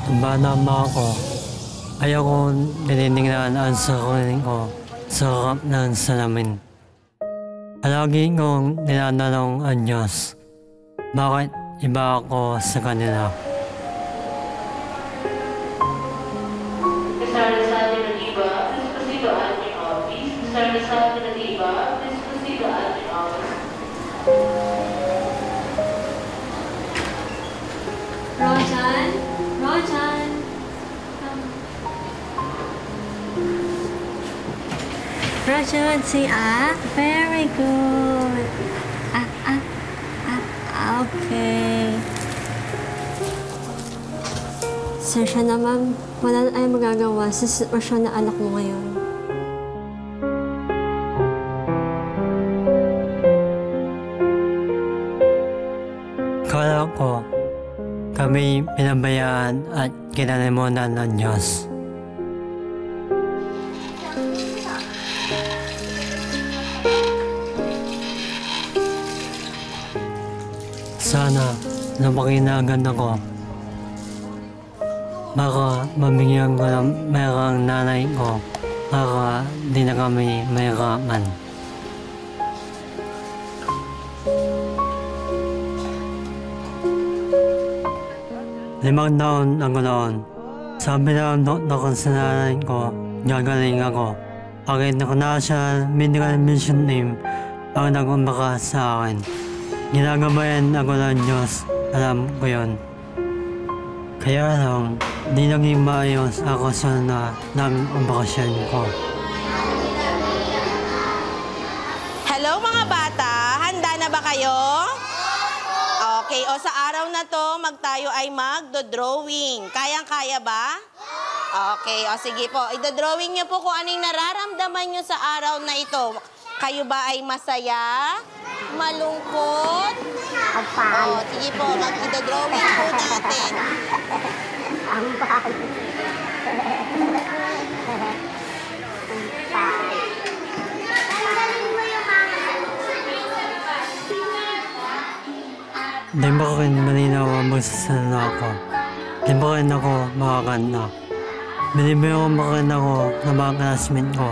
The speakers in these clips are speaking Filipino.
Bata pa ako, ayaw kong tinitingnan ang sarili ko sa harap ng salamin. Palagi kong tinatanong ang Diyos, bakit iba ako sa kanila? Kasama sa atin ng iba, despacito ating office. Kasama sa atin ng iba, despacito ating office. Rojan? Rojan? Rojan, say very good. Okay. Sensya naman, wala na ay magagawa sa sitwasyon na anak mo ngayon. Kala ko, kami pinabayaan at kinalimutan ng Diyos. Sana napakinagan ako. Baka mabigyan ko ng merang nanay ko para di na kami mahirapan. Limang taon ako noon. Sabi ng doktor ko sa nanay ko, gagaling ako. Ang International Medical Mission Team ang nag-umbaka sa akin. Ginagabayan ako ng Diyos, alam ko yun. Kaya lang, di naging maayos ako sa nag-umbakasyon ko. Hello mga bata, handa na ba kayo? Okay, o sa araw na to, tayo ay magdo-drawing. Kayang-kaya ba? Okay, o sige po. Ida-drawing niyo po kung anong nararamdaman niyo sa araw na ito. Kayo ba ay masaya? Malungkot? O, sige po, mag-ida-drawing po natin. Ang bahay. Di ba rin malinaw ang magsasalita ako? Di ba rin ako makakanta? Binibigyan ko rin ako ng mga classmate ko.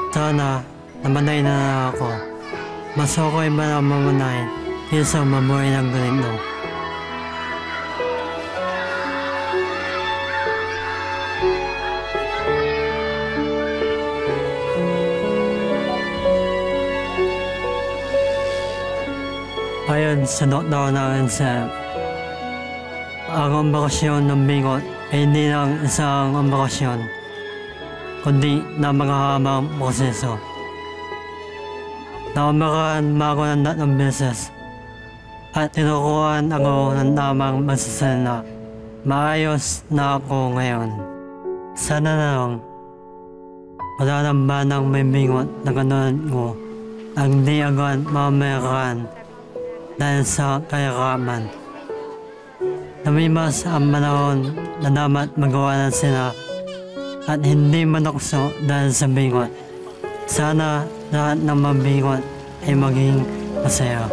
Sana, namatay na ako. Mas okay ba na mamatay kaysa mabuhay ng ganito? Ayon sa doktor na NSF, ang ambakasyon ng bigot ay hindi lang isang ambakasyon, kundi napakahabang proseso. Nakambakan ako ng 3 beses at tinukuhan ako ng tamang magsasalita. Maayos na ako ngayon. Sana na lang, wala nang banang may bigot na katulad ko ang di agad mamarakan dahil sa kayakapan. Namimas ang panahon na dapat magawa na sila at hindi manokso dahil sa bigot. Sana lahat ng mabigot ay maging masaya.